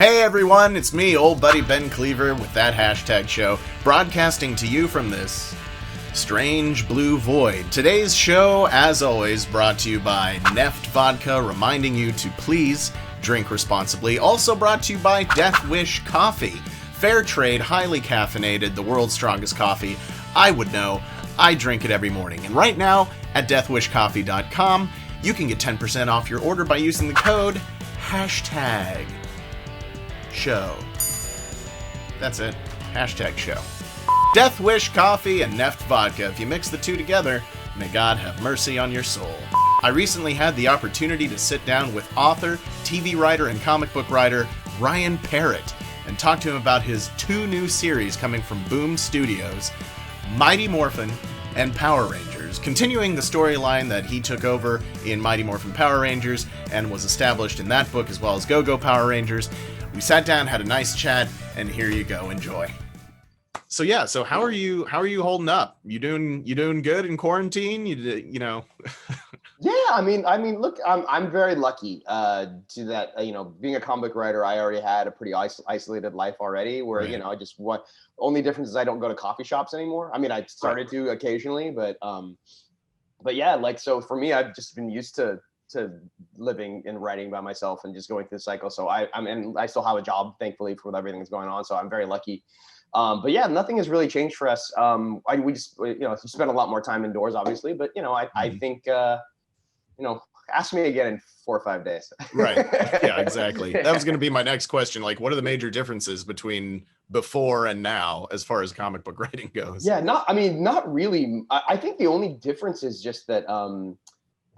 Hey everyone, it's me, old buddy Ben Kliewer with that hashtag show, broadcasting to you from this strange blue void. Today's show, as always, brought to you by Neft Vodka, reminding you to please drink responsibly. Also brought to you by Death Wish Coffee. Fair trade, highly caffeinated, the world's strongest coffee. I would know. I drink it every morning. And right now, at deathwishcoffee.com, you can get 10% off your order by using the code hashtag show. That's it. Hashtag show. Death Wish Coffee and Neft Vodka. If you mix the two together, may God have mercy on your soul. I recently had the opportunity to sit down with author, TV writer, and comic book writer Ryan Parrot and talk to him about his two new series coming from Boom Studios, Mighty Morphin and Power Rangers, continuing the storyline that he took over in Mighty Morphin Power Rangers and was established in that book, as well as Go-Go Power Rangers. We sat down, had a nice chat, and here you go. Enjoy. So yeah, so how are you holding up? You doing good in quarantine? You know. Yeah, I mean, look, I'm very lucky to that. Being a comic writer, I already had a pretty isolated life already. Where Right. I just want. Only difference is I don't go to coffee shops anymore. I mean, I started to occasionally, but yeah, like so for me, I've just been used to living and writing by myself and just going through the cycle. So I still have a job, thankfully, for everything that's going on. So I'm very lucky. But yeah, nothing has really changed for us. We just spend a lot more time indoors, obviously. But I think ask me again in 4 or 5 days. Right. Yeah, exactly. That was going to be my next question. Like, what are the major differences between before and now as far as comic book writing goes? Yeah, not really. I think the only difference is just that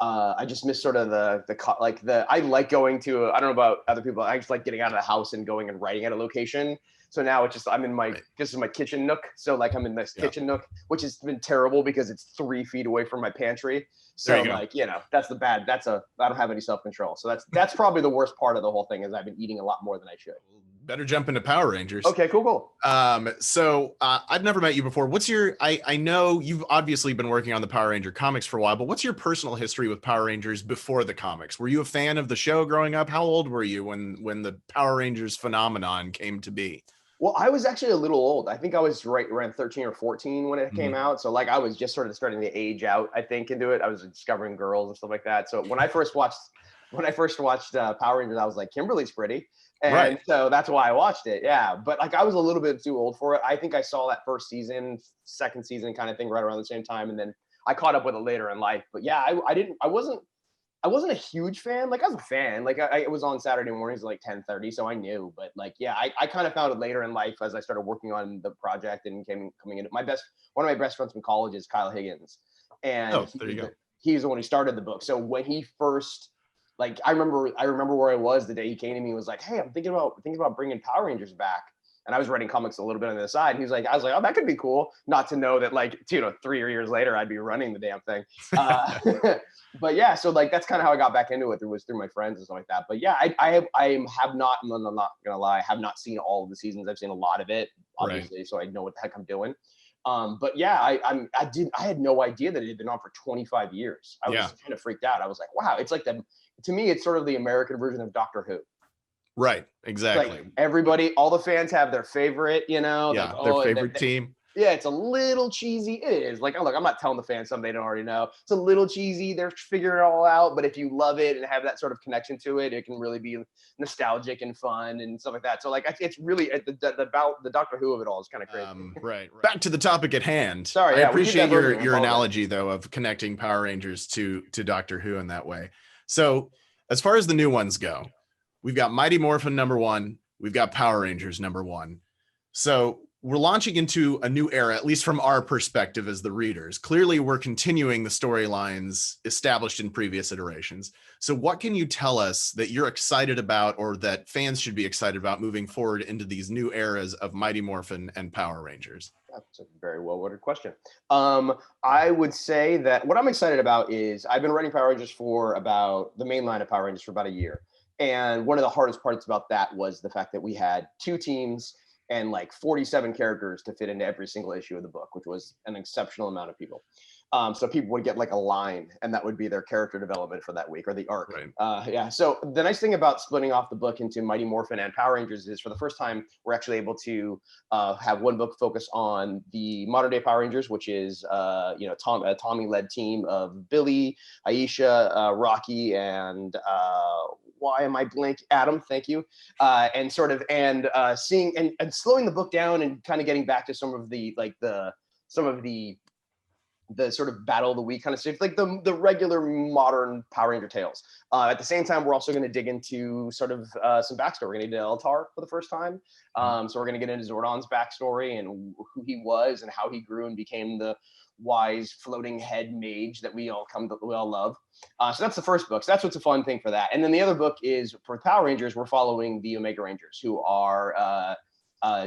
I just miss sort of I like going to, I don't know about other people, I just like getting out of the house and going and writing at a location. So now it's just, I'm in this is my kitchen nook. So like I'm in this kitchen nook, which has been terrible because it's 3 feet away from my pantry. So that's I don't have any self-control. So that's probably the worst part of the whole thing is I've been eating a lot more than I should. Better jump into Power Rangers. Okay, cool. So I've never met you before. I know you've obviously been working on the Power Ranger comics for a while, but what's your personal history with Power Rangers before the comics? Were you a fan of the show growing up? How old were you when the Power Rangers phenomenon came to be? Well, I was actually a little old. I think I was right around 13 or 14 when it came out. So like I was just sort of starting to age out, I think, into it. I was discovering girls and stuff like that. So when I first watched Power Rangers, I was like, Kimberly's pretty. And so that's why I watched it. Yeah. But like I was a little bit too old for it. I think I saw that first season, second season kind of thing right around the same time. And then I caught up with it later in life. But yeah, I wasn't a huge fan. Like I was a fan. Like I was on Saturday mornings at like 10:30, so I knew. But like, yeah, I kind of found it later in life as I started working on the project and coming in. One of my best friends from college is Kyle Higgins, and there you go. He's the one who started the book. So when he first, like, I remember where I was the day he came to me and was like, "Hey, I'm thinking about bringing Power Rangers back." And I was writing comics a little bit on the side. And I was like, oh, that could be cool. Not to know that, like, 3 years later, I'd be running the damn thing. But yeah, so like that's kind of how I got back into it. It was through my friends and stuff like that. But yeah, I'm not gonna lie, I have not seen all of the seasons. I've seen a lot of it, obviously, so I know what the heck I'm doing. But yeah, I had no idea that it had been on for 25 years. I was kind of freaked out. I was like, wow, it's like to me, it's sort of the American version of Doctor Who. Right, exactly. Like everybody, all the fans have their favorite, their favorite team. Yeah, it's a little cheesy. It is. Like, look, I'm not telling the fans something they don't already know. It's a little cheesy. They're figuring it all out. But if you love it and have that sort of connection to it, it can really be nostalgic and fun and stuff like that. So, like, it's really the Doctor Who of it all is kind of crazy. Right. Back to the topic at hand. Sorry, I appreciate your analogy, though, of connecting Power Rangers to Doctor Who in that way. So, as far as the new ones go, we've got Mighty Morphin #1. We've got Power Rangers #1. So we're launching into a new era, at least from our perspective as the readers. Clearly, we're continuing the storylines established in previous iterations. So what can you tell us that you're excited about or that fans should be excited about moving forward into these new eras of Mighty Morphin and Power Rangers? That's a very well-worded question. I would say that what I'm excited about is I've been writing Power Rangers for about the main line of Power Rangers for about a year. And one of the hardest parts about that was the fact that we had 2 teams and like 47 characters to fit into every single issue of the book, which was an exceptional amount of people. So people would get like a line, and that would be their character development for that week or the arc. Right. Yeah. So the nice thing about splitting off the book into Mighty Morphin and Power Rangers is, for the first time, we're actually able to have one book focus on the modern day Power Rangers, which is a Tommy-led team of Billy, Aisha, Rocky, and why am I blank? Adam, thank you. And seeing and slowing the book down and kind of getting back to some of the sort of battle of the week kind of stuff, like the regular modern Power Ranger tales. At the same time, we're also going to dig into sort of some backstory. We're going to get into Eltar for the first time. So we're going to get into Zordon's backstory and who he was and how he grew and became the wise floating head mage that we all love. So that's the first book. So that's what's a fun thing for that. And then the other book is for Power Rangers. We're following the Omega Rangers, who are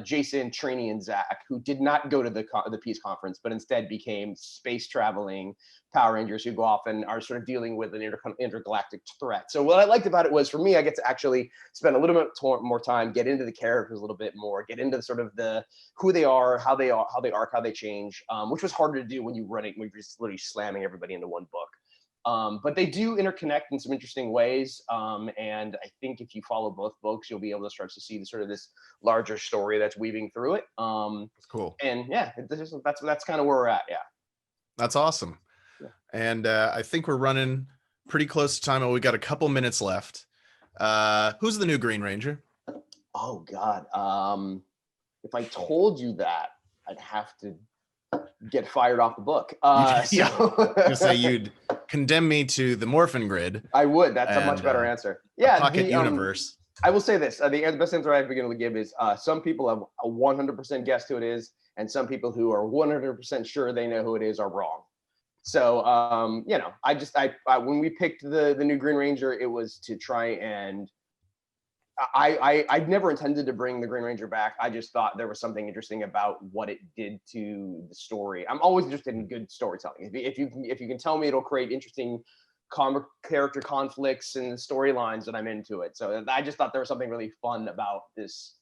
Jason, Trini, and Zach, who did not go to the peace conference, but instead became space traveling Power Rangers who go off and are sort of dealing with an intergalactic threat. So what I liked about it was, for me, I get to actually spend a little bit more time, get into the characters a little bit more, get into sort of who they are, how they arc, how they change, which was harder to do when you're just literally slamming everybody into one book. But they do interconnect in some interesting ways. And I think if you follow both books, you'll be able to start to see this larger story that's weaving through it. That's cool. And yeah, that's kind of where we're at. Yeah. That's awesome. Yeah. And I think we're running pretty close to time. We got a couple minutes left. Who's the new Green Ranger? Oh God. If I told you that, I'd have to get fired off the book. Say you'd condemn me to the Morphin grid. I would. That's a much better answer. Yeah, Pocket Universe. I will say this: the best answer I've been able to give is some people have a 100% guessed who it is, and some people who are 100% sure they know who it is are wrong. So when we picked the new Green Ranger, it was to try and I never intended to bring the Green Ranger back. I just thought there was something interesting about what it did to the story. I'm always interested in good storytelling. If you can tell me it'll create interesting character conflicts and storylines, that I'm into it. So I just thought there was something really fun about this,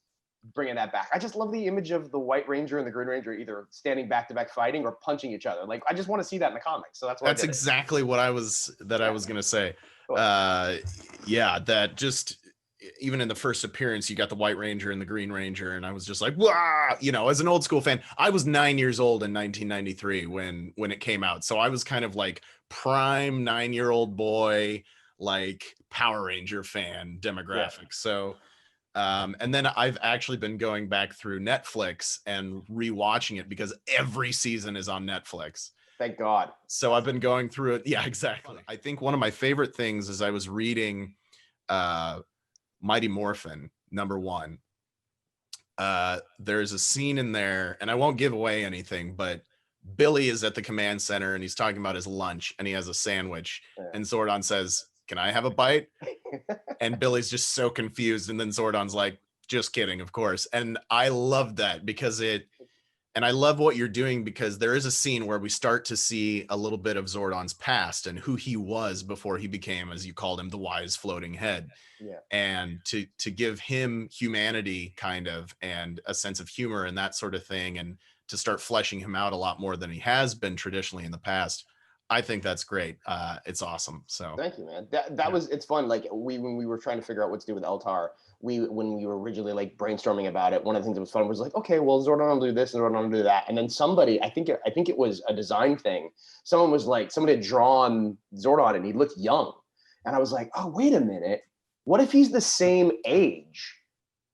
bringing that back. I just love the image of the White Ranger and the Green Ranger either standing back to back fighting or punching each other. Like, I just want to see that in the comics. So that's exactly what I was going to say. Cool. That just, even in the first appearance, you got the White Ranger and the Green Ranger, and I was just like, wow, as an old school fan. I was 9 years old in 1993 when it came out, so I was kind of like prime 9-year-old boy, like Power Ranger fan demographic. Yeah. So and then I've actually been going back through Netflix and rewatching it because every season is on Netflix. Thank God. So I've been going through it. Yeah, exactly. I think one of my favorite things is I was reading Mighty Morphin #1. There's a scene in there, and I won't give away anything, but Billy is at the command center and he's talking about his lunch and he has a sandwich, and Zordon says, "Can I have a bite?" And Billy's just so confused, and then Zordon's like, "Just kidding, of course." And I love that because and I love what you're doing, because there is a scene where we start to see a little bit of Zordon's past and who he was before he became, as you called him, the wise floating head. Yeah. And to give him humanity kind of, and a sense of humor and that sort of thing, and to start fleshing him out a lot more than he has been traditionally in the past. I think that's great. It's awesome. So thank you, man. It's fun. Like when we were trying to figure out what to do with Eltar, when we were originally like brainstorming about it, one of the things that was fun was like, okay, well, Zordon will do this and Zordon will do that. And then somebody, I think it was a design thing. Somebody had drawn Zordon and he looked young. And I was like, oh, wait a minute. What if he's the same age,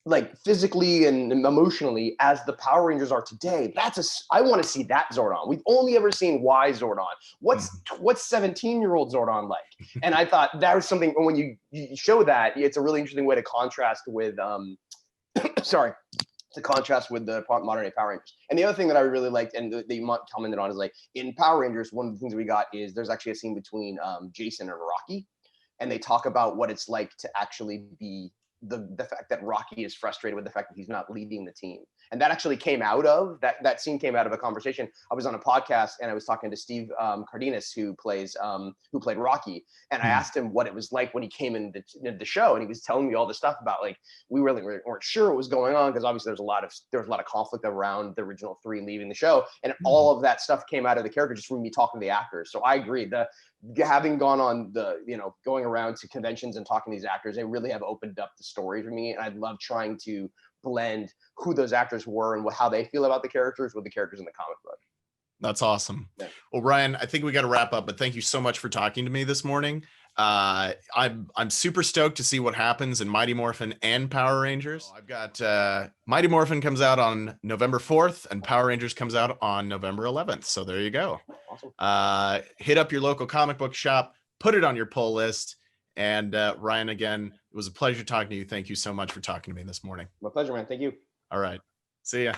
like physically and emotionally, as the Power Rangers are today? I want to see that Zordon. We've only ever seen Y Zordon. What's 17-year-old Zordon like? And I thought that was something, when you show that, it's a really interesting way to contrast with the modern day Power Rangers. And the other thing that I really liked, and that you commented on, is like in Power Rangers, one of the things we got is there's actually a scene between Jason and Rocky, and they talk about what it's like to actually be the fact that Rocky is frustrated with the fact that he's not leading the team. And that actually came out of that scene came out of a conversation. I was on a podcast and I was talking to Steve Cardenas, who played Rocky. And I asked him what it was like when he came into the show. And he was telling me all this stuff about, like, we really weren't sure what was going on, because obviously there was a lot of conflict around the original three leaving the show. And all of that stuff came out of the character just from me talking to the actors. So I agree. Having gone on going around to conventions and talking to these actors, they really have opened up the story for me. And I love trying to blend who those actors were and how they feel about the characters with the characters in the comic book. That's awesome. Yeah. Well, Ryan, I think we got to wrap up, but thank you so much for talking to me this morning. I'm super stoked to see what happens in Mighty Morphin and Power Rangers. I've got Mighty Morphin comes out on November 4th and Power Rangers comes out on November 11th. So there you go. Awesome. Hit up your local comic book shop, put it on your pull list. And Ryan, again, it was a pleasure talking to you. Thank you so much for talking to me this morning. My pleasure, man. Thank you. All right. See ya.